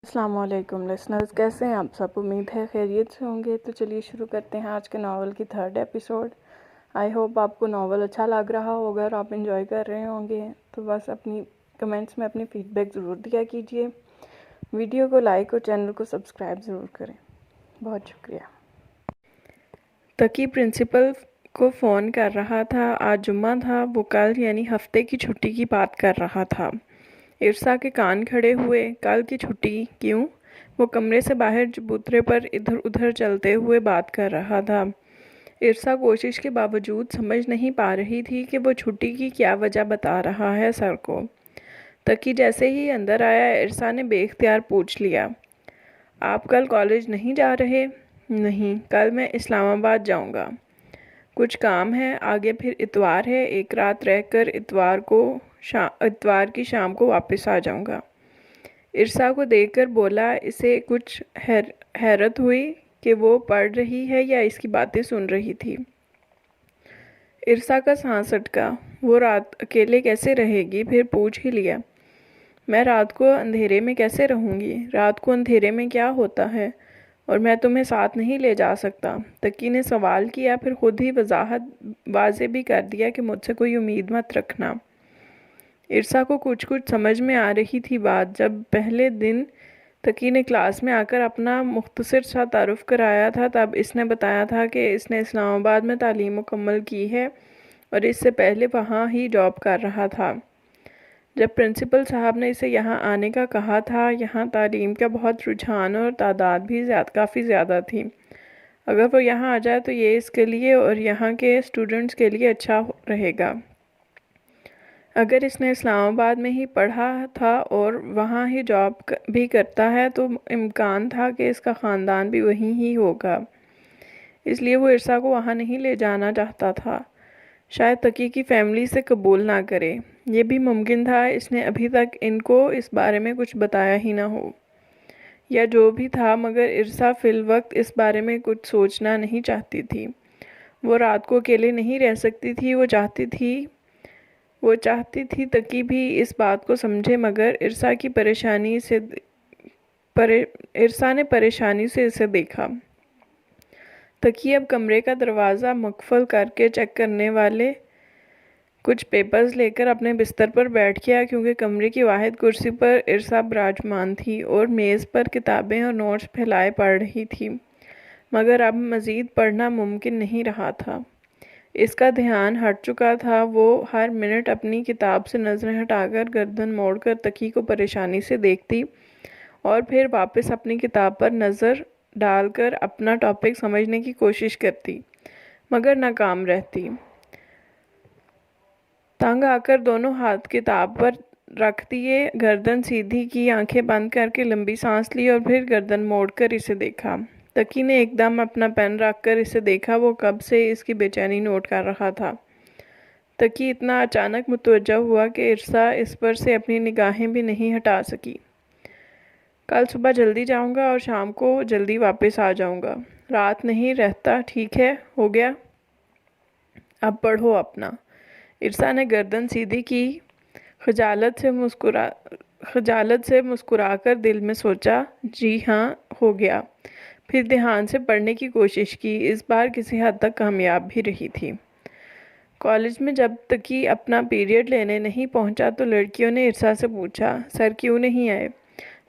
السلام علیکم لسنرز، کیسے ہیں آپ سب؟ امید ہے خیریت سے ہوں گے۔ تو چلیے شروع کرتے ہیں آج کے ناول کی 3rd ایپیسوڈ۔ آئی ہوپ آپ کو ناول اچھا لگ رہا ہوگا اور آپ انجوائے کر رہے ہوں گے۔ تو بس اپنی کمنٹس میں اپنی فیڈ بیک ضرور دیا کیجیے، ویڈیو کو لائک اور چینل کو سبسکرائب ضرور کریں۔ بہت شکریہ۔ تقی پرنسپل کو فون کر رہا تھا۔ آج جمعہ تھا، وہ کل یعنی ہفتے کی چھٹی کی بات کر رہا تھا۔ ارسا کے کان کھڑے ہوئے۔ کل کی چھٹی کیوں؟ وہ کمرے سے باہر چبوترے پر ادھر ادھر چلتے ہوئے بات کر رہا تھا۔ ارسا کوشش کے باوجود سمجھ نہیں پا رہی تھی کہ وہ چھٹی کی کیا وجہ بتا رہا ہے سر کو۔ تقی جیسے ہی اندر آیا، ارسا نے بے اختیار پوچھ لیا، آپ کل کالج نہیں جا رہے؟ نہیں، کل میں اسلام آباد جاؤں گا۔ کچھ کام ہے؟ آگے پھر اتوار ہے، ایک رات رہ کر اتوار کی شام کو واپس آ جاؤں گا۔ ارسا کو دیکھ کر بولا۔ اسے کچھ حیرت ہوئی کہ وہ پڑھ رہی ہے یا اس کی باتیں سن رہی تھی۔ ارسا کا سانس اٹکا۔ وہ رات اکیلے کیسے رہے گی؟ پھر پوچھ ہی لیا، میں رات کو اندھیرے میں کیسے رہوں گی؟ رات کو اندھیرے میں کیا ہوتا ہے؟ اور میں تمہیں ساتھ نہیں لے جا سکتا؟ تقی نے سوال کیا، پھر خود ہی واضح بھی کر دیا کہ مجھ سے کوئی امید مت رکھنا۔ ارسا کو کچھ سمجھ میں آ رہی تھی بات۔ جب پہلے دن تقی نے کلاس میں آ کر اپنا مختصر سا تعارف کرایا تھا، تب اس نے بتایا تھا کہ اس نے اسلام آباد میں تعلیم مکمل کی ہے اور اس سے پہلے وہاں ہی جاب کر رہا تھا۔ جب پرنسپل صاحب نے اسے یہاں آنے کا کہا تھا، یہاں تعلیم کا بہت رجحان اور تعداد بھی کافی زیادہ تھی۔ اگر وہ یہاں آ جائے تو یہ اس کے لیے اور یہاں کے اسٹوڈنٹس کے لیے اچھا رہے گا۔ اگر اس نے اسلام آباد میں ہی پڑھا تھا اور وہاں ہی جاب بھی کرتا ہے تو امکان تھا کہ اس کا خاندان بھی وہیں ہی ہوگا۔ اس لیے وہ ارسا کو وہاں نہیں لے جانا چاہتا تھا۔ شاید تقی کی فیملی سے قبول نہ کرے۔ یہ بھی ممکن تھا اس نے ابھی تک ان کو اس بارے میں کچھ بتایا ہی نہ ہو، یا جو بھی تھا، مگر ارسا فی الوقت اس بارے میں کچھ سوچنا نہیں چاہتی تھی۔ وہ رات کو اکیلے نہیں رہ سکتی تھی۔ وہ چاہتی تھی تقی بھی اس بات کو سمجھے، مگر ارسا نے پریشانی سے اسے دیکھا۔ تقی اب کمرے کا دروازہ مقفل کر کے چیک کرنے والے کچھ پیپرز لے کر اپنے بستر پر بیٹھ گیا، کیونکہ کمرے کی واحد کرسی پر ارسا براجمان تھی اور میز پر کتابیں اور نوٹس پھیلائے پڑھ رہی تھی، مگر اب مزید پڑھنا ممکن نہیں رہا تھا۔ اس کا دھیان ہٹ چکا تھا۔ وہ ہر منٹ اپنی کتاب سے نظریں ہٹا کر گردن موڑ کر تقی کو پریشانی سے دیکھتی اور پھر واپس اپنی کتاب پر نظر ڈال کر اپنا ٹاپک سمجھنے کی کوشش کرتی، مگر ناکام رہتی۔ تنگ آ کر دونوں ہاتھ کتاب پر رکھ دیے، گردن سیدھی کی، آنکھیں بند کر کے لمبی سانس لی اور پھر گردن موڑ کر اسے دیکھا۔ تقی نے ایک دم اپنا پین رکھ کر اسے دیکھا۔ وہ کب سے اس کی بے چینی نوٹ کر رہا تھا۔ تقی اتنا اچانک متوجہ ہوا کہ ارسا اس پر سے اپنی نگاہیں بھی نہیں ہٹا سکی۔ کل صبح جلدی جاؤں گا اور شام کو جلدی واپس آ جاؤں گا۔ رات نہیں رہتا، ٹھیک ہے، ہو گیا؟ اب پڑھو اپنا۔ ارسا نے گردن سیدھی کی، خجالت سے مسکرا کر دل میں سوچا، جی ہاں، ہو گیا۔ پھر دھیان سے پڑھنے کی کوشش کی۔ اس بار کسی حد تک کامیاب بھی رہی تھی۔ کالج میں جب تقی اپنا پیریڈ لینے نہیں پہنچا تو لڑکیوں نے ارسا سے پوچھا، سر کیوں نہیں آئے؟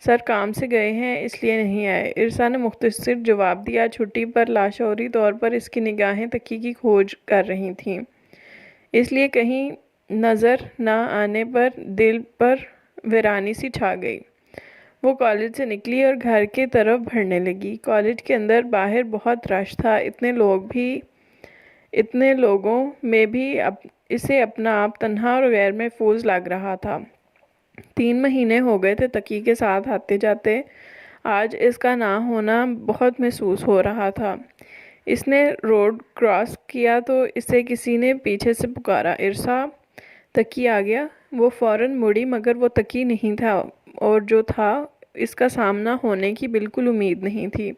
سر کام سے گئے ہیں، اس لیے نہیں آئے۔ ارسا نے مختصر جواب دیا۔ چھٹی پر لاشعوری طور پر اس کی نگاہیں تقی کی کھوج کر رہی تھیں، اس لیے کہیں نظر نہ آنے پر دل پر ویرانی سی چھا گئی۔ وہ کالج سے نکلی اور گھر کی طرف بڑھنے لگی۔ کالج کے اندر باہر بہت رش تھا۔ اتنے لوگوں میں بھی اسے اپنا آپ تنہا اور غیر محفوظ لگ رہا تھا۔ 3 مہینے ہو گئے تھے تقی کے ساتھ آتے جاتے۔ آج اس کا نہ ہونا بہت محسوس ہو رہا تھا۔ اس نے روڈ کراس کیا تو اسے کسی نے پیچھے سے پکارا، ارسا! تقی آ گیا۔ وہ فوراً مڑی، مگر وہ تقی نہیں تھا، اور جو تھا اس کا سامنا ہونے کی بالکل امید نہیں تھی۔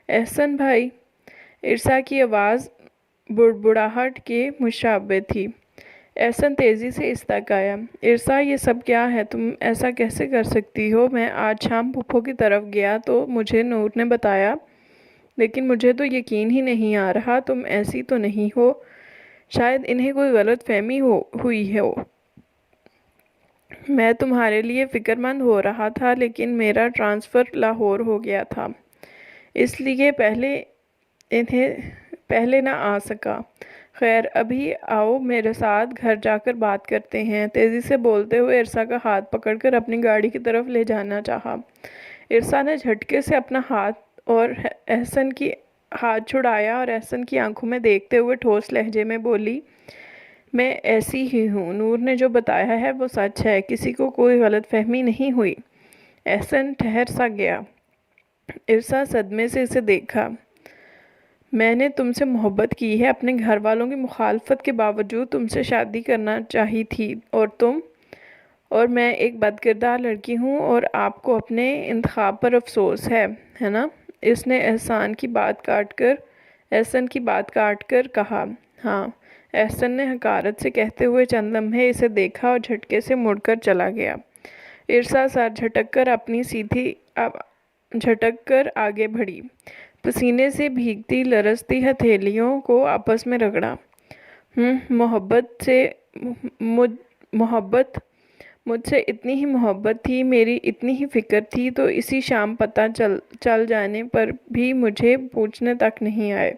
احسن بھائی! ارسا کی آواز بڑبڑاہٹ کے مشابہ تھی۔ احسن تیزی سے اس تک آیا۔ ارسا یہ سب کیا ہے؟ تم ایسا کیسے کر سکتی ہو؟ میں آج شام پھپھو کی طرف گیا تو مجھے نور نے بتایا، لیکن مجھے تو یقین ہی نہیں آ رہا تم ایسی تو نہیں ہو۔ شاید انہیں کوئی غلط فہمی ہوئی ہو۔ میں تمہارے لیے فکر مند ہو رہا تھا، لیکن میرا ٹرانسفر لاہور ہو گیا تھا، اس لیے پہلے نہ آ سکا۔ خیر، ابھی آؤ میرے ساتھ گھر جا کر بات کرتے ہیں، تیزی سے بولتے ہوئے ارسا کا ہاتھ پکڑ کر اپنی گاڑی کی طرف لے جانا چاہا۔ ارسا نے جھٹکے سے اپنا ہاتھ اور احسن کی ہاتھ چھڑایا اور احسن کی آنکھوں میں دیکھتے ہوئے ٹھوس لہجے میں بولی، میں ایسی ہی ہوں، نور نے جو بتایا ہے وہ سچ ہے، کسی کو کوئی غلط فہمی نہیں ہوئی۔ احسن ٹھہر سا گیا۔ ارسا صدمے سے اسے دیکھا۔ میں نے تم سے محبت کی ہے، اپنے گھر والوں کی مخالفت کے باوجود تم سے شادی کرنا چاہی تھی، اور میں ایک بد کردار لڑکی ہوں اور آپ کو اپنے انتخاب پر افسوس ہے نا؟ اس نے احسن کی بات کاٹ کر کہا۔ ہاں، احسن نے حقارت سے کہتے ہوئے چند لمحے اسے دیکھا اور جھٹکے سے مڑ کر چلا گیا۔ ارسا سر جھٹک کر آگے بڑھی، پسینے سے بھیگتی لرزتی ہتھیلیوں کو آپس میں رگڑا۔ مجھ سے اتنی ہی محبت تھی، میری اتنی ہی فکر تھی، تو اسی شام پتہ چل جانے پر بھی مجھے پوچھنے تک نہیں آئے۔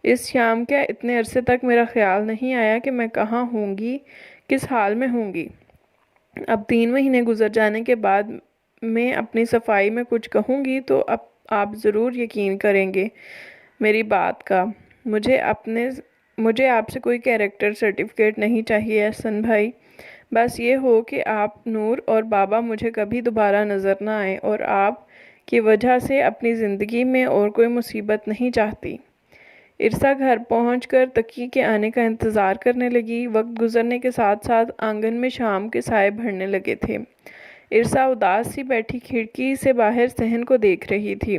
اس شام کیا اتنے عرصے تک میرا خیال نہیں آیا کہ میں کہاں ہوں گی، کس حال میں ہوں گی؟ اب 3 مہینے گزر جانے کے بعد میں اپنی صفائی میں کچھ کہوں گی تو آپ ضرور یقین کریں گے میری بات کا۔ مجھے آپ سے کوئی کیریکٹر سرٹیفکیٹ نہیں چاہیے احسن بھائی، بس یہ ہو کہ آپ، نور اور بابا مجھے کبھی دوبارہ نظر نہ آئیں، اور آپ کی وجہ سے اپنی زندگی میں اور کوئی مصیبت نہیں چاہتی۔ ارسا گھر پہنچ کر تقی کے آنے کا انتظار کرنے لگی۔ وقت گزرنے کے ساتھ ساتھ آنگن میں شام کے سائے بڑھنے لگے تھے۔ ارسا اداس سی بیٹھی کھڑکی سے باہر صحن کو دیکھ رہی تھی۔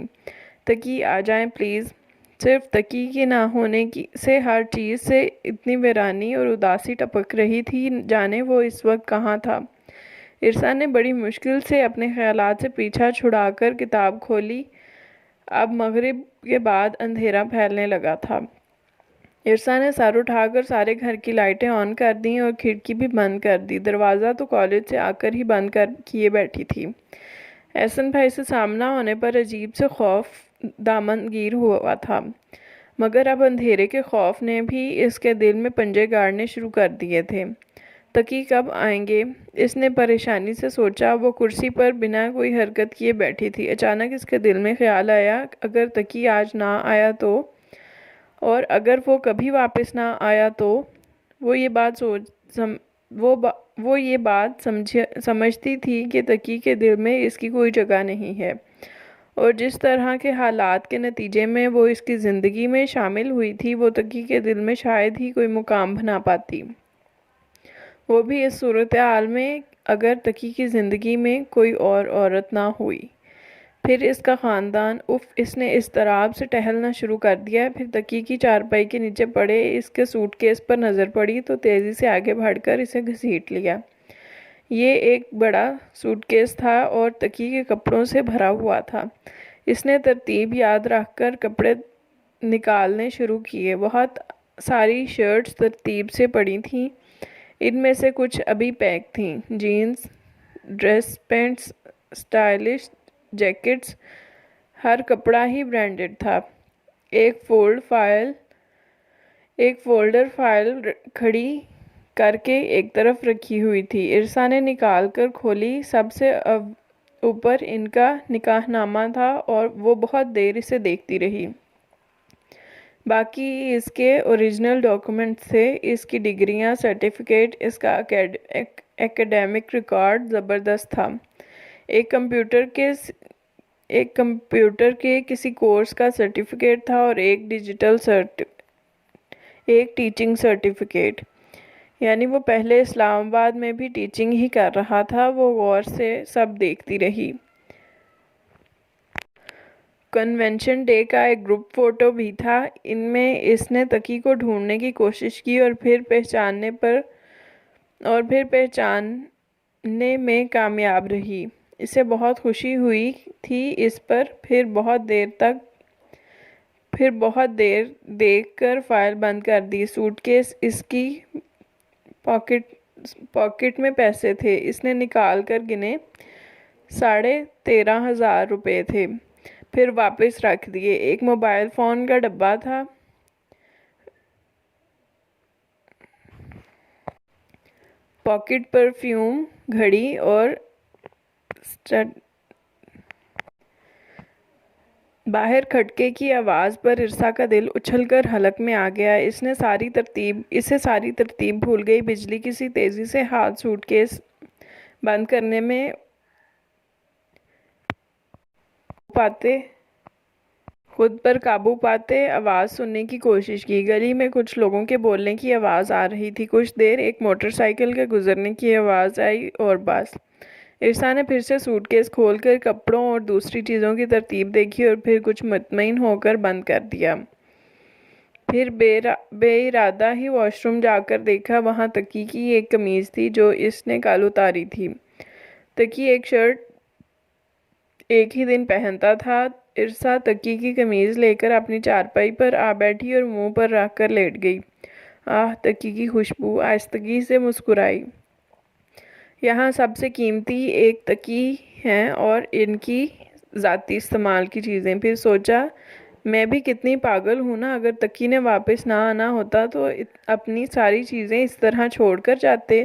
تقی آ جائیں پلیز۔ صرف تقی کے نہ ہونے سے ہر چیز سے اتنی ویرانی اور اداسی ٹپک رہی تھی، جانے وہ اس وقت کہاں تھا۔ ارسا نے بڑی مشکل سے اپنے خیالات سے پیچھا چھڑا کر کتاب کھولی۔ اب مغرب کے بعد اندھیرا پھیلنے لگا تھا۔ ارسا نے سر اٹھا کر سارے گھر کی لائٹیں آن کر دیں اور کھڑکی بھی بند کر دی۔ دروازہ تو کالج سے آ کر ہی بند کیے بیٹھی تھی۔ احسن بھائی سے سامنا ہونے پر عجیب سے خوف دامنگیر ہوا تھا، مگر اب اندھیرے کے خوف نے بھی اس کے دل میں پنجے گاڑنے شروع کر دیے تھے۔ تقی کب آئیں گے؟ اس نے پریشانی سے سوچا۔ وہ کرسی پر بنا کوئی حرکت کیے بیٹھی تھی۔ اچانک اس کے دل میں خیال آیا، اگر تقی آج نہ آیا تو، اور اگر وہ کبھی واپس نہ آیا تو؟ وہ یہ بات سمجھتی تھی کہ تقی کے دل میں اس کی کوئی جگہ نہیں ہے، اور جس طرح کے حالات کے نتیجے میں وہ اس کی زندگی میں شامل ہوئی تھی، وہ تقی کے دل میں شاید ہی کوئی مقام بنا پاتی، وہ بھی اس صورتحال میں اگر تقی کی زندگی میں کوئی اور عورت نہ ہوئی۔ پھر اس کا خاندان، اس نے اضطراب سے ٹہلنا شروع کر دیا۔ پھر تقی کی چارپائی کے نیچے پڑے اس کے سوٹ کیس پر نظر پڑی تو تیزی سے آگے بڑھ کر اسے گھسیٹ لیا۔ یہ ایک بڑا سوٹ کیس تھا اور تقی کے کپڑوں سے بھرا ہوا تھا۔ اس نے ترتیب یاد رکھ کر کپڑے نکالنے شروع کیے۔ بہت ساری شرٹس ترتیب سے پڑی تھیں، ان میں سے کچھ ابھی پیک تھیں، jeans, dress pants, stylish jackets, ہر کپڑا ہی برانڈڈ تھا۔ ایک فولڈر فائل کھڑی کر کے ایک طرف رکھی ہوئی تھی۔ ارسا نے نکال کر کھولی۔ سب سے اوپر ان کا نکاح نامہ تھا اور وہ بہت دیر اسے دیکھتی رہی۔ باقی اس کے اوریجنل ڈاکومنٹس تھے، اس کی ڈگریاں، سرٹیفکیٹ، اس کا ایکیڈیمک ریکارڈ زبردست تھا۔ ایک کمپیوٹر کے کسی کورس کا سرٹیفکیٹ تھا اور ایک ٹیچنگ سرٹیفکیٹ، یعنی وہ پہلے اسلام آباد میں بھی ٹیچنگ ہی کر رہا تھا۔ وہ غور سے سب دیکھتی رہی۔ کنونشن ڈے کا ایک گروپ فوٹو بھی تھا، ان میں اس نے تقی کو ڈھونڈنے کی کوشش کی اور پھر پہچاننے پر اور پھر پہچاننے میں کامیاب رہی۔ اسے بہت خوشی ہوئی تھی اس پر۔ پھر بہت دیر دیکھ کر فائل بند کر دی۔ سوٹ کیس اس کی پاکٹ میں پیسے تھے۔ اس نے نکال کر گنے۔ 13,500 روپے تھے۔ پھر واپس رکھ دیے۔ ایک موبائل فون کا ڈبہ تھا۔ پاکٹ پرفیوم، گھڑی اور باہر کھٹکے کی آواز پر ارسا کا دل اچھل کر حلق میں آ گیا۔ اسے ساری ترتیب بھول گئی۔ بجلی کسی تیزی سے ہاتھ سوٹ کیس بند کرنے میں خود پر قابو پاتے آواز سننے کی کوشش کی۔ گلی میں کچھ لوگوں کے بولنے کی آواز آ رہی تھی۔ کچھ دیر ایک موٹر سائیکل کے گزرنے کی آواز آئی اور بس۔ ارسا نے پھر سے سوٹ کیس کھول کر کپڑوں اور دوسری چیزوں کی ترتیب دیکھی اور پھر کچھ مطمئن ہو کر بند کر دیا۔ پھر بے ارادہ ہی واش روم جا کر دیکھا۔ وہاں تقی کی ایک قمیض تھی جو اس نے کل اتاری تھی۔ تقی ایک شرٹ ایک ہی دن پہنتا تھا۔ ارسا تقی کی قمیض لے کر اپنی چارپائی پر آ بیٹھی اور منہ پر رکھ کر لیٹ گئی۔ آہ، تقی کی خوشبو! آہستگی سے مسکرائی۔ یہاں سب سے قیمتی ایک تقی ہیں اور ان کی ذاتی استعمال کی چیزیں۔ پھر سوچا، میں بھی کتنی پاگل ہوں نا۔ اگر تقی نے واپس نہ آنا ہوتا تو اپنی ساری چیزیں اس طرح چھوڑ کر جاتے،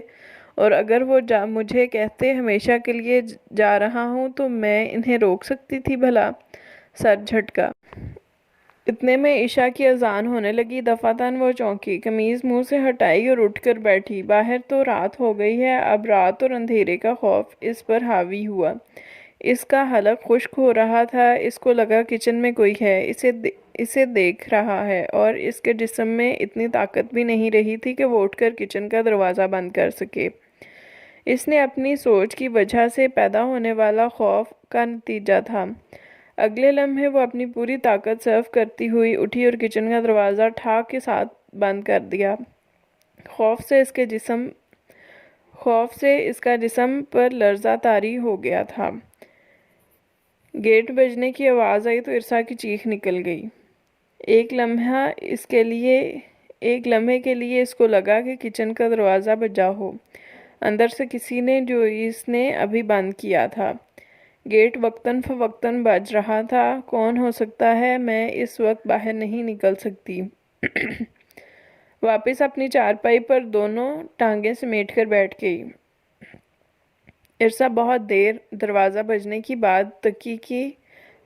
اور اگر وہ مجھے کہتے ہمیشہ کے لیے جا رہا ہوں تو میں انہیں روک سکتی تھی بھلا؟ سر جھٹکا۔ اتنے میں عشاء کی اذان ہونے لگی۔ دفعتاً وہ چونکی، قمیض منہ سے ہٹائی اور اٹھ کر بیٹھی۔ باہر تو رات ہو گئی ہے۔ اب رات اور اندھیرے کا خوف اس پر حاوی ہوا۔ اس کا حلق خشک ہو رہا تھا۔ اس کو لگا کچن میں کوئی ہے، اسے دیکھ رہا ہے، اور اس کے جسم میں اتنی طاقت بھی نہیں رہی تھی کہ وہ اٹھ کر کچن کا دروازہ بند کر سکے۔ اس نے اپنی سوچ کی وجہ سے پیدا ہونے والا خوف کا نتیجہ تھا۔ اگلے لمحے وہ اپنی پوری طاقت صرف کرتی ہوئی اٹھی اور کچن کا دروازہ ٹھاک کے ساتھ بند کر دیا۔ خوف سے اس کا جسم پر لرزہ طاری ہو گیا تھا۔ گیٹ بجنے کی آواز آئی تو ارسا کی چیخ نکل گئی۔ ایک لمحے کے لیے اس کو لگا کہ کچن کا دروازہ بجا ہو اندر سے کسی نے، جو اس نے ابھی بند کیا تھا۔ گیٹ وقتاً فوقتاً بج رہا تھا۔ کون ہو سکتا ہے؟ میں اس وقت باہر نہیں نکل سکتی۔ واپس اپنی چارپائی پر دونوں ٹانگیں سمیٹ کر بیٹھ گئی۔ ارسا بہت دیر دروازہ بجنے کے بعد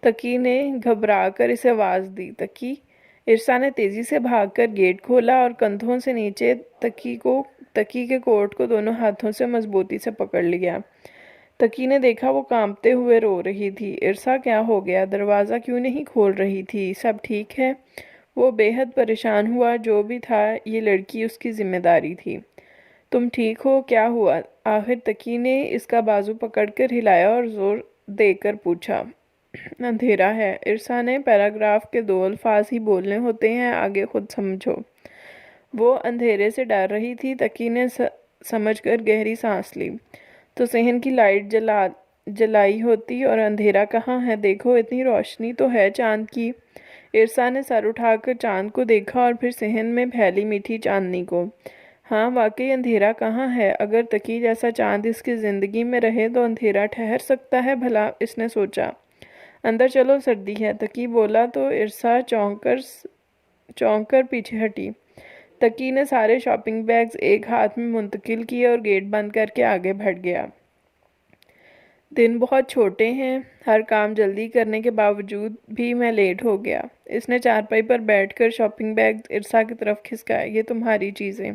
تقی نے گھبرا کر اسے آواز دی، تقی! ارسا نے تیزی سے بھاگ کر گیٹ کھولا اور کندھوں سے نیچے تقی کے کوٹ کو دونوں ہاتھوں سے مضبوطی سے پکڑ لیا۔ تقی نے دیکھا وہ کانپتے ہوئے رو رہی تھی۔ ارسا، کیا ہو گیا؟ دروازہ کیوں نہیں کھول رہی تھی؟ سب ٹھیک ہے؟ وہ بے حد پریشان ہوا۔ جو بھی تھا، یہ لڑکی اس کی ذمہ داری تھی۔ تم ٹھیک ہو؟ کیا ہوا؟ آخر تقی نے اس کا بازو پکڑ کر ہلایا اور زور دے کر پوچھا۔ اندھیرا ہے۔ ارسا نے، پیراگراف کے 2 الفاظ ہی بولنے ہوتے ہیں، آگے خود سمجھو۔ وہ اندھیرے سے ڈر رہی تھی۔ تقی نے سمجھ کر گہری سانس لی۔ تو صحن کی لائٹ جلائی ہوتی اور اندھیرا کہاں ہے؟ دیکھو، اتنی روشنی تو ہے چاند کی۔ ارسا نے سر اٹھا کر چاند کو دیکھا اور پھر صحن میں پھیلی میٹھی چاندنی کو۔ ہاں، واقعی اندھیرا کہاں ہے؟ اگر تقی جیسا چاند اس کی زندگی میں رہے تو اندھیرا ٹھہر سکتا ہے بھلا؟ اس نے سوچا۔ اندر چلو، سردی ہے، تقی بولا تو ارسا چونک کر پیچھے ہٹی۔ تقی نے سارے شاپنگ بیگز ایک ہاتھ میں منتقل کیے اور گیٹ بند کر کے آگے بڑھ گیا۔ دن بہت چھوٹے ہیں۔ ہر کام جلدی کرنے کے باوجود بھی میں لیٹ ہو گیا۔ اس نے چارپائی پر بیٹھ کر شاپنگ بیگز ارسا کی طرف کھسکائے۔ یہ تمہاری چیزیں۔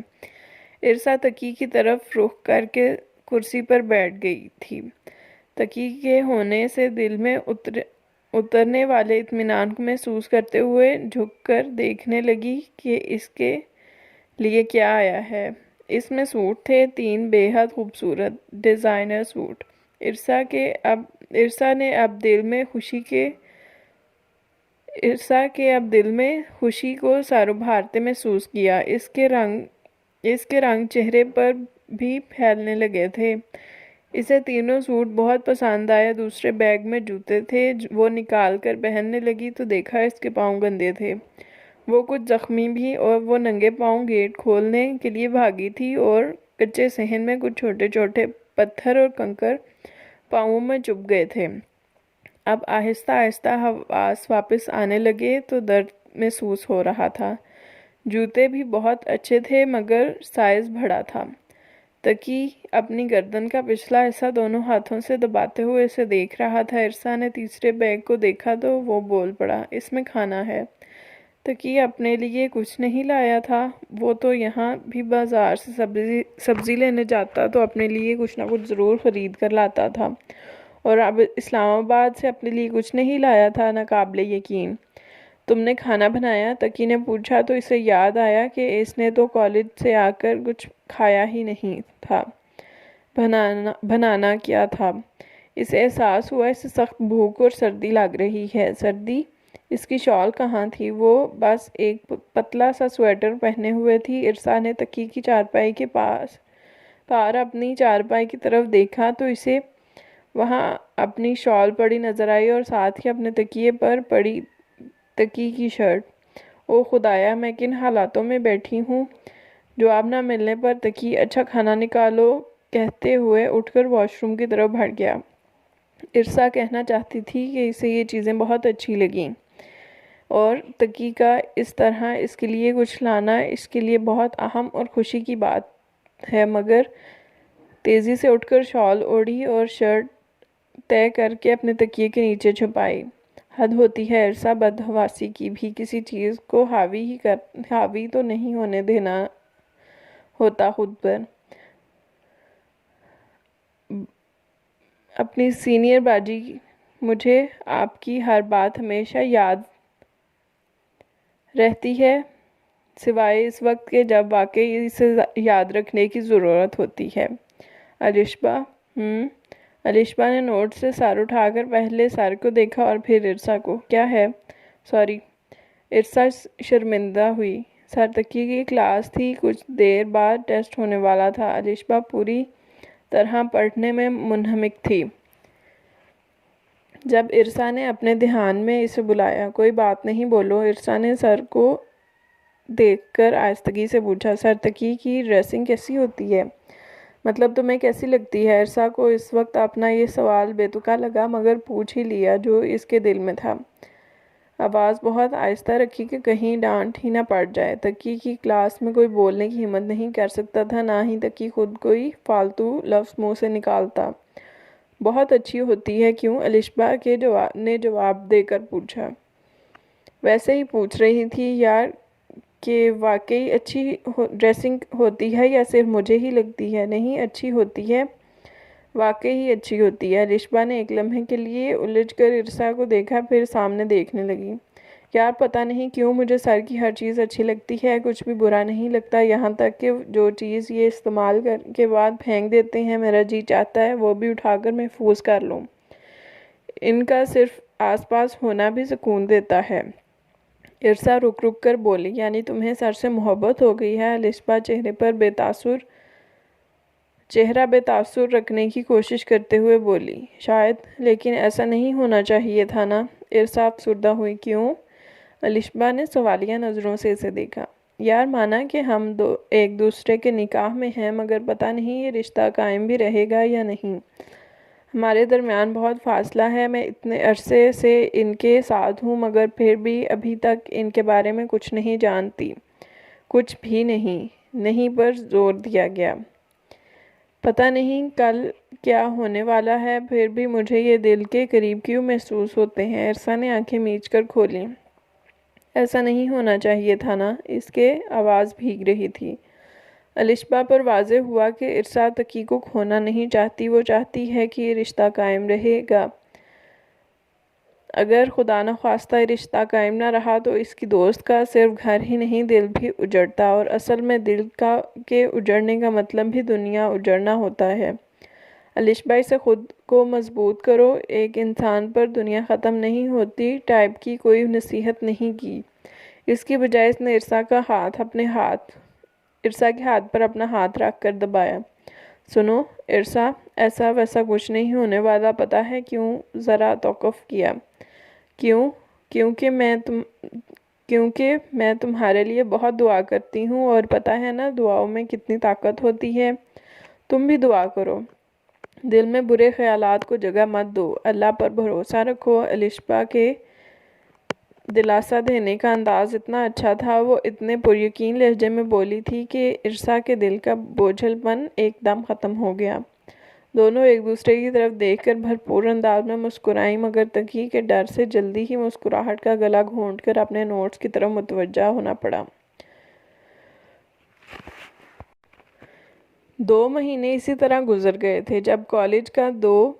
ارسا تقی کی طرف رخ کر کے کرسی پر بیٹھ گئی تھی۔ تقی کے ہونے سے دل میں اترنے والے اطمینان کو محسوس کرتے ہوئے جھک کر دیکھنے لگی کہ اس کے لیے کیا آیا ہے۔ اس میں سوٹ تھے، 3 بے حد خوبصورت ڈیزائنر سوٹ۔ ارسا کے اب دل میں خوشی کو سر ابھارتے محسوس کیا۔ اس کے رنگ چہرے پر بھی پھیلنے لگے تھے۔ اسے تینوں سوٹ بہت پسند آیا۔ دوسرے بیگ میں جوتے تھے، وہ نکال کر پہننے لگی تو دیکھا اس کے پاؤں گندے تھے، وہ کچھ زخمی بھی، اور وہ ننگے پاؤں گیٹ کھولنے کے لیے بھاگی تھی اور کچے صحن میں کچھ چھوٹے چھوٹے پتھر اور کنکر پاؤں میں چبھ گئے تھے۔ اب آہستہ آہستہ حواس واپس آنے لگے تو درد محسوس ہو رہا تھا۔ جوتے بھی بہت اچھے تھے مگر سائز بڑا تھا۔ تقی اپنی گردن کا پچھلا حصہ دونوں ہاتھوں سے دباتے ہوئے اسے دیکھ رہا تھا۔ عرصا نے تیسرے بیگ کو دیکھا تو وہ بول پڑا، اس میں کھانا ہے۔ تقی اپنے لیے کچھ نہیں لایا تھا، وہ تو یہاں بھی بازار سے سبزی لینے جاتا تو اپنے لیے کچھ نہ کچھ ضرور خرید کر لاتا تھا، اور اب اسلام آباد سے اپنے لیے کچھ نہیں لایا تھا۔ ناقابل یقین۔ تم نے کھانا بنایا؟ تقی نے پوچھا تو اسے یاد آیا کہ اس نے تو کالج سے آ کر کچھ کھایا ہی نہیں تھا۔ بنانا کیا تھا؟ اسے احساس ہوا اسے سخت بھوک اور سردی لگ رہی ہے۔ سردی؟ اس کی شال کہاں تھی؟ وہ بس ایک پتلا سا سویٹر پہنے ہوئے تھی۔ عرصا نے تقی کی چارپائی کے پار اپنی چارپائی کی طرف دیکھا تو اسے وہاں اپنی شال پڑی نظر آئی اور ساتھ ہی اپنے تکیے پر پڑی تقی کی شرٹ۔ او خدایا، میں کن حالاتوں میں بیٹھی ہوں؟ جواب نہ ملنے پر تقی اچھا کھانا نکالو کہتے ہوئے اٹھ کر واش روم کی طرف بڑھ گیا۔ عرصا کہنا چاہتی تھی کہ اسے یہ چیزیں بہت اچھی لگیں اور تقی کا اس طرح اس کے لیے کچھ لانا اس کے لیے بہت اہم اور خوشی کی بات ہے، مگر تیزی سے اٹھ کر شال اوڑھی اور شرٹ طے کر کے اپنے تکیے کے نیچے چھپائی۔ حد ہوتی ہے عرصا، بدحواسی کی بھی۔ کسی چیز کو حاوی تو نہیں ہونے دینا ہوتا خود پر۔ اپنی سینئر باجی، مجھے آپ کی ہر بات ہمیشہ یاد رہتی ہے، سوائے اس وقت کے جب واقعی اسے یاد رکھنے کی ضرورت ہوتی ہے۔ الشبا؟ الشبا نے نوٹ سے سر اٹھا کر پہلے سر کو دیکھا اور پھر عرصا کو۔ کیا ہے؟ سوری۔ عرصا شرمندہ ہوئی۔ سر تقی کی کلاس تھی، کچھ دیر بعد ٹیسٹ ہونے والا تھا۔ الشبا پوری طرح پڑھنے میں منہمک تھی۔ جب عرصا نے اپنے دھیان میں اسے بلایا، کوئی بات نہیں بولو؟ عرصا نے سر کو دیکھ کر آہستگی سے پوچھا۔ سر تقی کی ڈریسنگ کیسی ہوتی ہے؟ مطلب تمہیں کیسی لگتی ہے؟ عرصا کو اس وقت اپنا یہ سوال بے تکا لگا مگر پوچھ ہی لیا جو اس کے دل میں تھا۔ آواز بہت آہستہ رکھی کہ کہیں ڈانٹ ہی نہ پڑ جائے۔ تقی کی کلاس میں کوئی بولنے کی ہمت نہیں کر سکتا تھا، نہ ہی تقی خود کوئی فالتو لفظ منہ سے نکالتا۔ بہت اچھی ہوتی ہے کیوں؟ الشبا نے جواب دے کر پوچھا۔ ویسے ہی پوچھ رہی تھی یار کہ واقعی اچھی ڈریسنگ ہوتی ہے یا صرف مجھے ہی لگتی ہے؟ نہیں، اچھی ہوتی ہے، واقعی ہی اچھی ہوتی ہے۔ الشبا نے ایک لمحے کے لیے الجھ کر عرصا کو دیکھا، پھر سامنے دیکھنے لگی۔ یار پتہ نہیں کیوں مجھے سر کی ہر چیز اچھی لگتی ہے، کچھ بھی برا نہیں لگتا، یہاں تک کہ جو چیز یہ استعمال کے بعد پھینک دیتے ہیں میرا جی چاہتا ہے وہ بھی اٹھا کر محفوظ کر لوں۔ ان کا صرف آس پاس ہونا بھی سکون دیتا ہے۔ عرصا رک رک کر بولی، یعنی تمہیں سر سے محبت ہو گئی ہے؟ الشبا چہرہ بے تاثر رکھنے کی کوشش کرتے ہوئے بولی، شاید، لیکن ایسا نہیں ہونا چاہیے تھا نا۔ عرصا افسردہ ہوئی۔ کیوں؟ الشبا نے سوالیہ نظروں سے اسے دیکھا۔ یار مانا کہ ہم ایک دوسرے کے نکاح میں ہیں مگر پتہ نہیں یہ رشتہ قائم بھی رہے گا یا نہیں۔ ہمارے درمیان بہت فاصلہ ہے، میں اتنے عرصے سے ان کے ساتھ ہوں مگر پھر بھی ابھی تک ان کے بارے میں کچھ نہیں جانتی۔ کچھ بھی نہیں؟ نہیں پر زور دیا گیا۔ پتہ نہیں کل کیا ہونے والا ہے، پھر بھی مجھے یہ دل کے قریب کیوں محسوس ہوتے ہیں۔ عرصا نے آنکھیں میچ کر کھولیں۔ ایسا نہیں ہونا چاہیے تھا نا؟ اس کے آواز بھیگ رہی تھی۔ الشبا پر واضح ہوا کہ عرصا تقی کو کھونا نہیں چاہتی، وہ چاہتی ہے کہ یہ رشتہ قائم رہے گا۔ اگر خدا نخواستہ یہ رشتہ قائم نہ رہا تو اس کی دوست کا صرف گھر ہی نہیں دل بھی اجڑتا، اور اصل میں دل کے اجڑنے کا مطلب بھی دنیا اجڑنا ہوتا ہے۔ الشبا اسے خود کو مضبوط کرو، ایک انسان پر دنیا ختم نہیں ہوتی ٹائپ کی کوئی نصیحت نہیں کی۔ اس کی بجائے اس نے عرصا کے ہاتھ پر اپنا ہاتھ رکھ کر دبایا۔ سنو ارسا، ایسا ویسا کچھ نہیں ہونے والا، پتہ ہے کیوں؟ ذرا توقف کیا۔ کیوں؟ کیونکہ میں تمہارے لیے بہت دعا کرتی ہوں، اور پتہ ہے نا دعاؤں میں کتنی طاقت ہوتی ہے۔ تم بھی دعا کرو، دل میں برے خیالات کو جگہ مت دو، اللہ پر بھروسہ رکھو۔ الشبا کے دلاسا دینے کا انداز اتنا اچھا تھا، وہ اتنے پریقین لہجے میں بولی تھی کہ ارسا کے دل کا بوجھل پن ایک دم ختم ہو گیا۔ دونوں ایک دوسرے کی طرف دیکھ کر بھرپور انداز میں مسکرائیں، مگر تقی کے ڈر سے جلدی ہی مسکراہٹ کا گلا گھونٹ کر اپنے نوٹس کی طرف متوجہ ہونا پڑا۔ 2 مہینے اسی طرح گزر گئے تھے جب کالج کا 2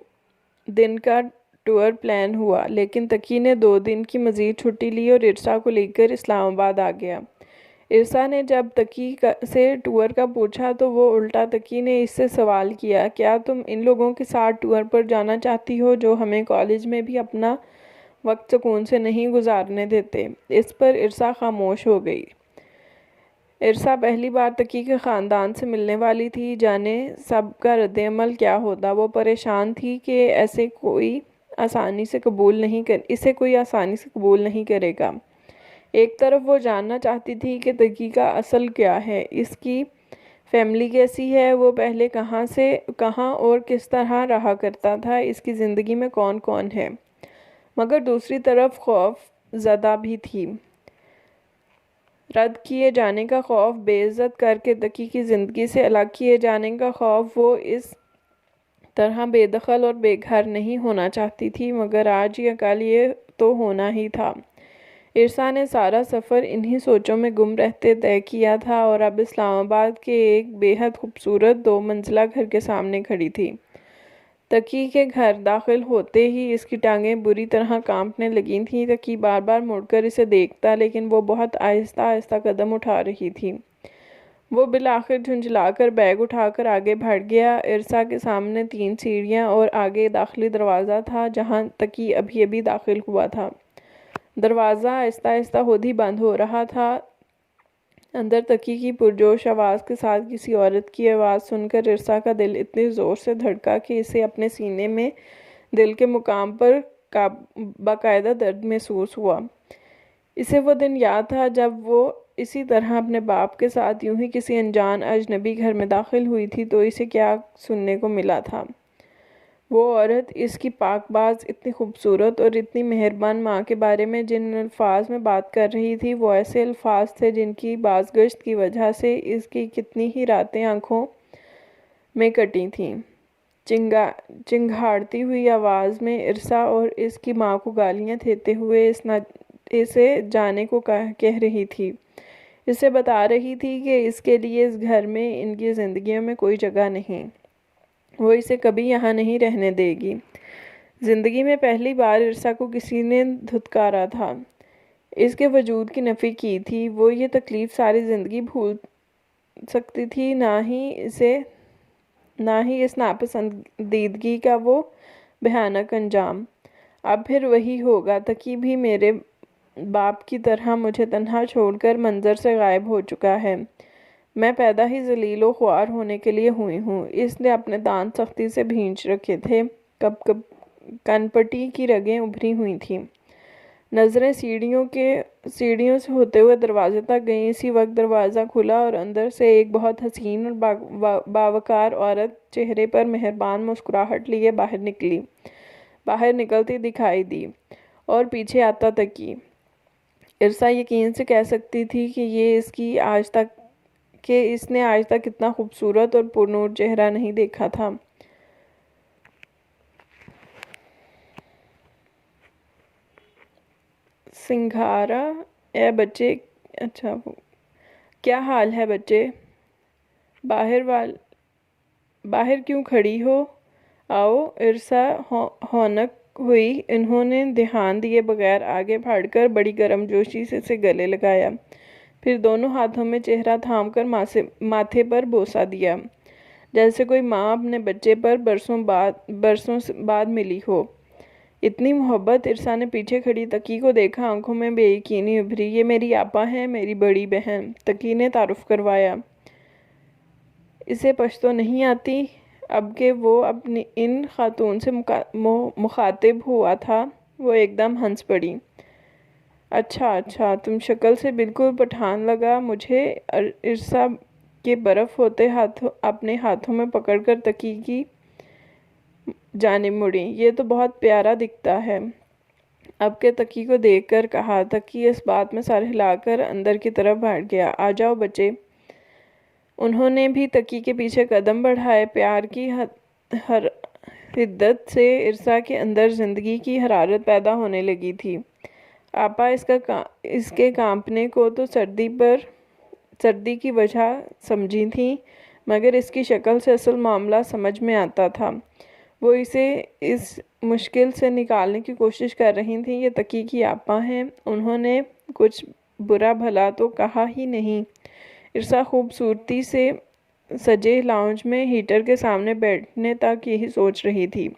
دن کا ٹور پلان ہوا، لیکن تقی نے 2 دن کی مزید چھٹی لی اور ارسا کو لے کر اسلام آباد آ گیا۔ ارسا نے جب تقی سے ٹور کا پوچھا تو وہ الٹا تقی نے اس سے سوال کیا، کیا تم ان لوگوں کے ساتھ ٹور پر جانا چاہتی ہو جو ہمیں کالج میں بھی اپنا وقت سکون سے نہیں گزارنے دیتے؟ اس پر ارسا خاموش ہو گئی۔ ارسا پہلی بار تقی کے خاندان سے ملنے والی تھی، جانے سب کا رد عمل کیا ہوتا۔ وہ پریشان تھی کہ اسے کوئی آسانی سے قبول نہیں کرے گا۔ ایک طرف وہ جاننا چاہتی تھی کہ تقی کا اصل کیا ہے، اس کی فیملی کیسی ہے، وہ پہلے کہاں اور کس طرح رہا کرتا تھا، اس کی زندگی میں کون کون ہے۔ مگر دوسری طرف خوف زدہ بھی تھی، رد کیے جانے کا خوف، بے عزت کر کے تقی کی زندگی سے الگ کیے جانے کا خوف۔ وہ اس طرح بے دخل اور بے گھر نہیں ہونا چاہتی تھی، مگر آج یا کل یہ تو ہونا ہی تھا۔ ارسا نے سارا سفر انہی سوچوں میں گم رہتے طے کیا تھا، اور اب اسلام آباد کے ایک بے حد خوبصورت 2 منزلہ گھر کے سامنے کھڑی تھی۔ تقی کے گھر داخل ہوتے ہی اس کی ٹانگیں بری طرح کانپنے لگی تھیں۔ تقی بار بار مڑ کر اسے دیکھتا، لیکن وہ بہت آہستہ آہستہ قدم اٹھا رہی تھی۔ وہ بالآخر جھنجھلا کر بیگ اٹھا کر آگے بڑھ گیا۔ ارسا کے سامنے 3 سیڑھیاں اور آگے داخلی دروازہ تھا جہاں تقی ابھی داخل ہوا تھا۔ دروازہ آہستہ آہستہ خود ہی بند ہو رہا تھا۔ اندر تقی کی پرجوش آواز کے ساتھ کسی عورت کی آواز سن کر ارسا کا دل اتنی زور سے دھڑکا کہ اسے اپنے سینے میں دل کے مقام پر باقاعدہ درد محسوس ہوا۔ اسے وہ دن یاد تھا جب وہ اسی طرح اپنے باپ کے ساتھ یوں ہی کسی انجان اجنبی گھر میں داخل ہوئی تھی تو اسے کیا سننے کو ملا تھا۔ وہ عورت، اس کی پاک باز، اتنی خوبصورت اور اتنی مہربان ماں کے بارے میں جن الفاظ میں بات کر رہی تھی، وہ ایسے الفاظ تھے جن کی بازگشت کی وجہ سے اس کی کتنی ہی راتیں آنکھوں میں کٹی تھیں۔ چنگھاڑتی ہوئی آواز میں ارسا اور اس کی ماں کو گالیاں دیتے ہوئے اسے جانے کو کہہ رہی تھی۔ اسے بتا رہی تھی کہ اس کے لیے اس گھر میں، ان کی زندگیوں میں کوئی جگہ نہیں، وہ اسے کبھی یہاں نہیں رہنے دے گی۔ زندگی میں پہلی بار ارسا کو کسی نے دھتکارا تھا، اس کے وجود کی نفی کی تھی۔ وہ یہ تکلیف ساری زندگی بھول سکتی تھی، نہ ہی اس ناپسندیدگی کا وہ بھیانک انجام۔ اب پھر وہی ہوگا، تقی بھی میرے باپ کی طرح مجھے تنہا چھوڑ کر منظر سے غائب ہو چکا ہے۔ میں پیدا ہی ذلیل و خوار ہونے کے لیے ہوئی ہوں۔ اس نے اپنے دانت سختی سے بھینچ رکھے تھے، کن پٹی کی رگیں ابھری ہوئی تھیں۔ نظریں سیڑھیوں سے ہوتے ہوئے دروازے تک گئیں۔ اسی وقت دروازہ کھلا اور اندر سے ایک بہت حسین اور باوقار عورت چہرے پر مہربان مسکراہٹ لیے باہر نکلتی دکھائی دی، اور پیچھے آتا تقی۔ ارسا یقین سے کہہ سکتی تھی کہ اس نے آج تک اتنا خوبصورت اور پرنور چہرہ نہیں دیکھا تھا۔ سنگھارا، اے بچے، اچھا کیا حال ہے بچے؟ باہر کیوں کھڑی ہو؟ آؤ۔ ارسا ہونک ہوئی۔ انہوں نے دھیان دیے بغیر آگے بڑھ کر بڑی گرم جوشی سے اسے گلے لگایا، پھر دونوں ہاتھوں میں چہرہ تھام کر ماتھے پر بوسہ دیا، جیسے کوئی ماں اپنے بچے پر برسوں بعد ملی ہو۔ اتنی محبت۔ ارسا نے پیچھے کھڑی تقی کو دیکھا، آنکھوں میں بے یقینی ابھری۔ یہ میری آپا ہیں، میری بڑی بہن، تقی نے تعارف کروایا۔ اسے پشتو نہیں آتی۔ اب کہ وہ اپنی ان خاتون سے مخاطب ہوا تھا وہ ایک دم ہنس پڑی۔ اچھا تم شکل سے بالکل پٹھان لگا۔ مجھے ارسا کے برف ہوتے اپنے ہاتھوں میں پکڑ کر تقی کی جانب مڑی۔ یہ تو بہت پیارا دکھتا ہے۔ اب کے تقی کو دیکھ کر کہا۔ تقی اس بات میں سر ہلا کر اندر کی طرف بڑھ گیا۔ آ جاؤ بچے۔ انہوں نے بھی تقی کے پیچھے قدم بڑھائے۔ پیار کی حدت سے ارسا کے اندر زندگی کی حرارت پیدا ہونے لگی تھی۔ آپا اس کے کانپنے کو تو سردی کی وجہ سمجھی تھی، مگر اس کی شکل سے اصل معاملہ سمجھ میں آتا تھا۔ وہ اسے اس مشکل سے نکالنے کی کوشش کر رہی تھیں۔ یہ تقی کی آپا ہیں، انہوں نے کچھ برا بھلا تو کہا ہی نہیں۔ ارسا خوبصورتی سے سجے لاؤنج میں ہیٹر کے سامنے بیٹھنے تک یہی سوچ رہی تھی۔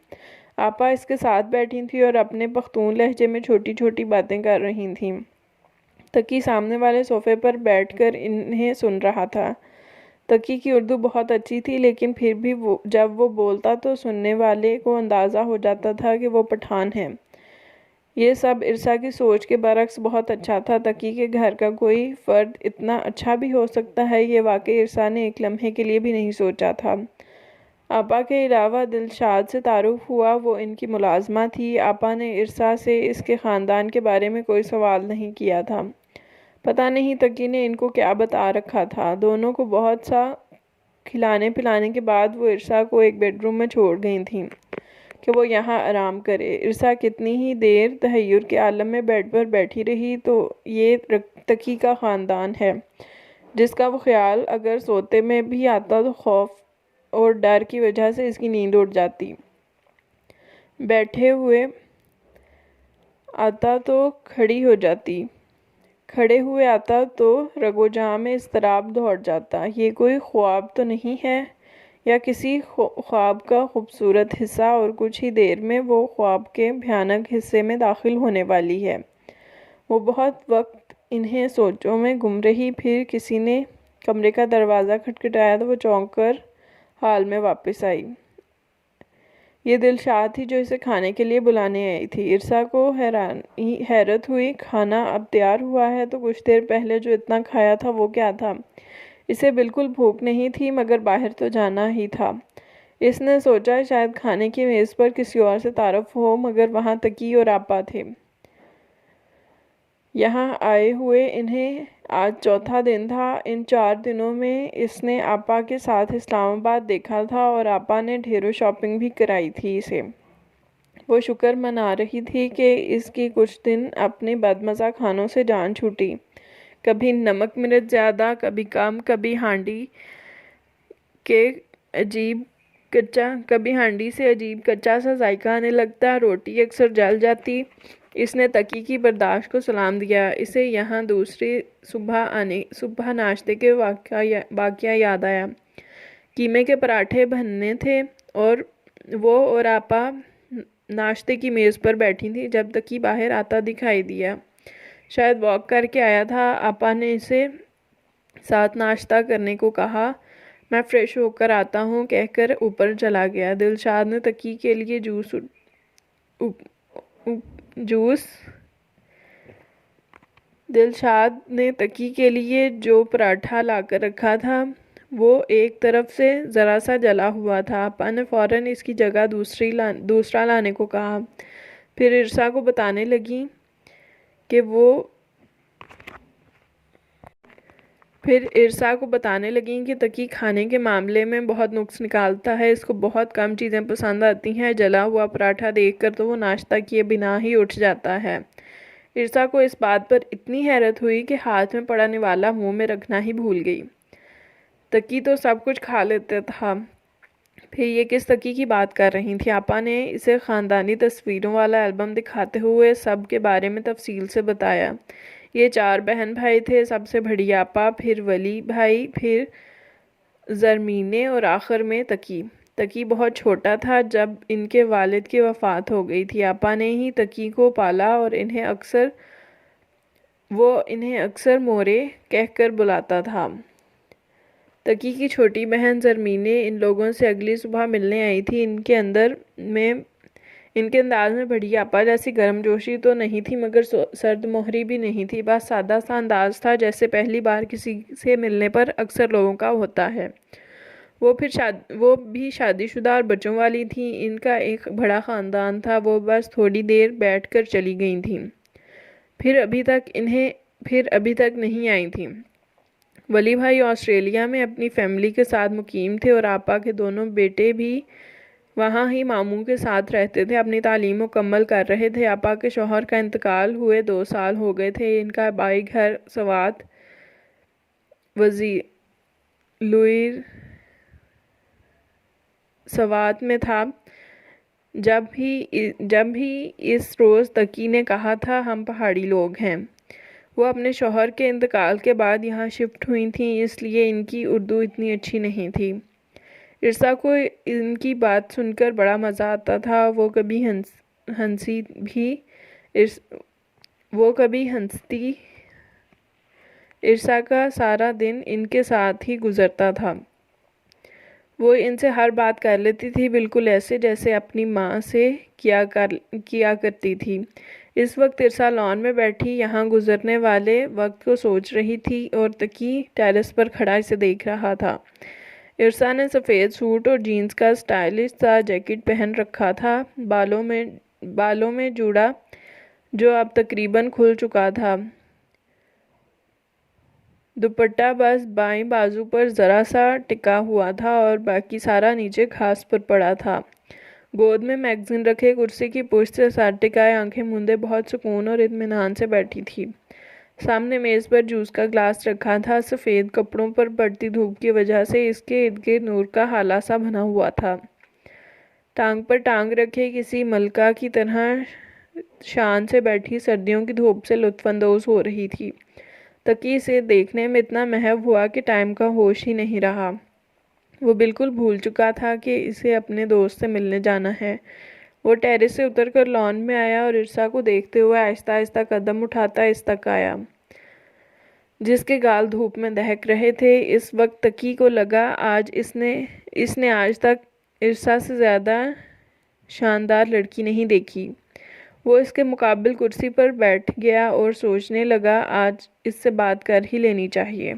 آپا اس کے ساتھ بیٹھی تھی اور اپنے پختون لہجے میں چھوٹی چھوٹی باتیں کر رہی تھیں۔ تقی سامنے والے صوفے پر بیٹھ کر انہیں سن رہا تھا۔ تقی کی اردو بہت اچھی تھی، لیکن پھر بھی جب وہ بولتا تو سننے والے کو اندازہ ہو جاتا تھا کہ وہ پٹھان ہے۔ یہ سب ارسا کی سوچ کے برعکس بہت اچھا تھا۔ تقی کے گھر کا کوئی فرد اتنا اچھا بھی ہو سکتا ہے، یہ واقعی ارسا نے ایک لمحے کے لیے بھی نہیں سوچا تھا۔ آپا کے علاوہ دلشاد سے تعارف ہوا، وہ ان کی ملازمہ تھی۔ آپا نے ارسا سے اس کے خاندان کے بارے میں کوئی سوال نہیں کیا تھا۔ پتہ نہیں تقی نے ان کو کیا بتا رکھا تھا۔ دونوں کو بہت سا کھلانے پلانے کے بعد وہ ارسا کو ایک بیڈ روم میں چھوڑ گئی تھیں کہ وہ یہاں آرام کرے۔ ارسا کتنی ہی دیر تحیر کے عالم میں بیڈ پر بیٹھی رہی۔ تو یہ تقی کا خاندان ہے جس کا وہ خیال اگر سوتے میں بھی آتا تو خوف اور ڈر کی وجہ سے اس کی نیند اڑ جاتی۔ بیٹھے ہوئے آتا تو کھڑی ہو جاتی، کھڑے ہوئے آتا تو رگ و جاں میں اضطراب دوڑ جاتا۔ یہ کوئی خواب تو نہیں ہے، یا کسی خواب کا خوبصورت حصہ، اور کچھ ہی دیر میں وہ خواب کے بھیانک حصے میں داخل ہونے والی ہے۔ وہ بہت وقت انہیں سوچوں میں گم رہی، پھر کسی نے کمرے کا دروازہ کھٹکھٹایا تو وہ چونک کر حال میں واپس آئی۔ یہ دلشاد تھی جو اسے کھانے کے لیے بلانے آئی تھی۔ ارسا کو حیرت ہوئی۔ کھانا اب تیار ہوا ہے تو کچھ دیر پہلے جو اتنا کھایا تھا وہ کیا تھا؟ اسے بالکل بھوک نہیں تھی، مگر باہر تو جانا ہی تھا۔ اس نے سوچا شاید کھانے کی میز پر کسی اور سے تعارف ہو، مگر وہاں تقی اور آپا تھے۔ یہاں آئے ہوئے انہیں آج چوتھا دن تھا۔ ان 4 دنوں میں اس نے آپا کے ساتھ اسلام آباد دیکھا تھا اور آپا نے ڈھیروں شاپنگ بھی کرائی تھی اسے۔ وہ شکر منا رہی تھی کہ اس کی کچھ دن اپنے بدمزہ کھانوں سے جان چھوٹی۔ کبھی نمک مرچ زیادہ، کبھی کم، کبھی ہانڈی سے عجیب کچا سا ذائقہ آنے لگتا، روٹی اکثر جل جاتی۔ اس نے تقی کی برداشت کو سلام دیا۔ اسے یہاں دوسری صبح ناشتے کے واقعہ یاد آیا۔ قیمے کے پراٹھے بننے تھے اور وہ اور آپا ناشتے کی میز پر بیٹھی تھی جب تقی باہر آتا دکھائی دیا۔ شاید واک کر کے آیا تھا۔ آپا نے اسے ساتھ ناشتہ کرنے کو کہا۔ میں فریش ہو کر آتا ہوں کہہ کر اوپر چلا گیا۔ دلشاد نے تقی کے لیے جو پراٹھا لا کر رکھا تھا وہ ایک طرف سے ذرا سا جلا ہوا تھا۔ آپا نے فوراً اس کی جگہ دوسرا لانے کو کہا۔ پھر ارسا کو بتانے لگی کہ تقی کھانے کے معاملے میں بہت نقص نکالتا ہے، اس کو بہت کم چیزیں پسند آتی ہیں۔ جلا ہوا پراٹھا دیکھ کر تو وہ ناشتہ کیے بنا ہی اٹھ جاتا ہے۔ ارسا کو اس بات پر اتنی حیرت ہوئی کہ ہاتھ میں پڑا نوالا منہ میں رکھنا ہی بھول گئی۔ تقی تو سب کچھ کھا لیتا تھا، پھر یہ کس تقی کی بات کر رہی تھی؟ آپا نے اسے خاندانی تصویروں والا البم دکھاتے ہوئے سب کے بارے میں تفصیل سے بتایا۔ یہ 4 بہن بھائی تھے، سب سے بڑی آپا، پھر ولی بھائی، پھر زرمینے اور آخر میں تقی۔ تقی بہت چھوٹا تھا جب ان کے والد کی وفات ہو گئی تھی۔ آپا نے ہی تقی کو پالا اور وہ انہیں اکثر مورے کہہ کر بلاتا تھا۔ تقی کی چھوٹی بہن زرمینیں ان لوگوں سے اگلی صبح ملنے آئی تھی۔ ان کے انداز میں بڑی آپا جیسی گرم جوشی تو نہیں تھی مگر سرد مہری بھی نہیں تھی، بس سادہ سا انداز تھا جیسے پہلی بار کسی سے ملنے پر اکثر لوگوں کا ہوتا ہے۔ وہ بھی شادی شدہ اور بچوں والی تھیں۔ ان کا ایک بڑا خاندان تھا۔ وہ بس تھوڑی دیر بیٹھ کر چلی گئی تھیں، پھر ابھی تک نہیں آئی تھیں۔ ولی بھائی آسٹریلیا میں اپنی فیملی کے ساتھ مقیم تھے اور آپا کے دونوں بیٹے بھی وہاں ہی ماموں کے ساتھ رہتے تھے، اپنی تعلیم مکمل کر رہے تھے۔ آپا کے شوہر کا انتقال ہوئے 2 سال ہو گئے تھے۔ ان کا بھائی گھر سوات سوات میں تھا۔ جب بھی اس روز تقی نے کہا تھا ہم پہاڑی لوگ ہیں۔ وہ اپنے شوہر کے انتقال کے بعد یہاں شفٹ ہوئی تھیں، اس لیے ان کی اردو اتنی اچھی نہیں تھی۔ ارسا کو ان کی بات سن کر بڑا مزہ آتا تھا۔ وہ کبھی ہنستی۔ ارسا کا سارا دن ان کے ساتھ ہی گزرتا تھا۔ وہ ان سے ہر بات کر لیتی تھی، بالکل ایسے جیسے اپنی ماں سے کیا کرتی تھی۔ اس وقت ارسا لان میں بیٹھی یہاں گزرنے والے وقت کو سوچ رہی تھی اور تقی ٹیرس پر کھڑا اسے دیکھ رہا تھا۔ ارسا نے سفید سوٹ اور جینز کا سٹائلش سا جیکٹ پہن رکھا تھا، بالوں میں جوڑا جو اب تقریباً کھل چکا تھا۔ دوپٹہ بس بائیں بازو پر ذرا سا ٹکا ہوا تھا اور باقی سارا نیچے گھاس پر پڑا تھا۔ گود میں میگزین رکھے کرسی کی پشت سے سر ٹکائے آنکھیں موندے بہت سکون اور اطمینان سے بیٹھی تھی۔ سامنے میز پر جوس کا گلاس رکھا تھا۔ سفید کپڑوں پر پڑتی دھوپ کی وجہ سے اس کے ارد گرد نور کا ہالہ سا بنا ہوا تھا۔ ٹانگ پر ٹانگ رکھے کسی ملکہ کی طرح شان سے بیٹھی سردیوں کی دھوپ سے لطف اندوز ہو رہی تھی۔ تقی اسے دیکھنے میں اتنا محو ہوا کہ ٹائم کا ہوش ہی نہیں رہا۔ وہ بالکل بھول چکا تھا کہ اسے اپنے دوست سے ملنے جانا ہے۔ وہ ٹیرس سے اتر کر لان میں آیا اور ارسا کو دیکھتے ہوئے آہستہ آہستہ قدم اٹھاتا اس تک آیا جس کے گال دھوپ میں دہک رہے تھے۔ اس وقت تقی کو لگا اس نے آج تک ارسا سے زیادہ شاندار لڑکی نہیں دیکھی۔ وہ اس کے مقابل کرسی پر بیٹھ گیا اور سوچنے لگا آج اس سے بات کر ہی لینی چاہیے۔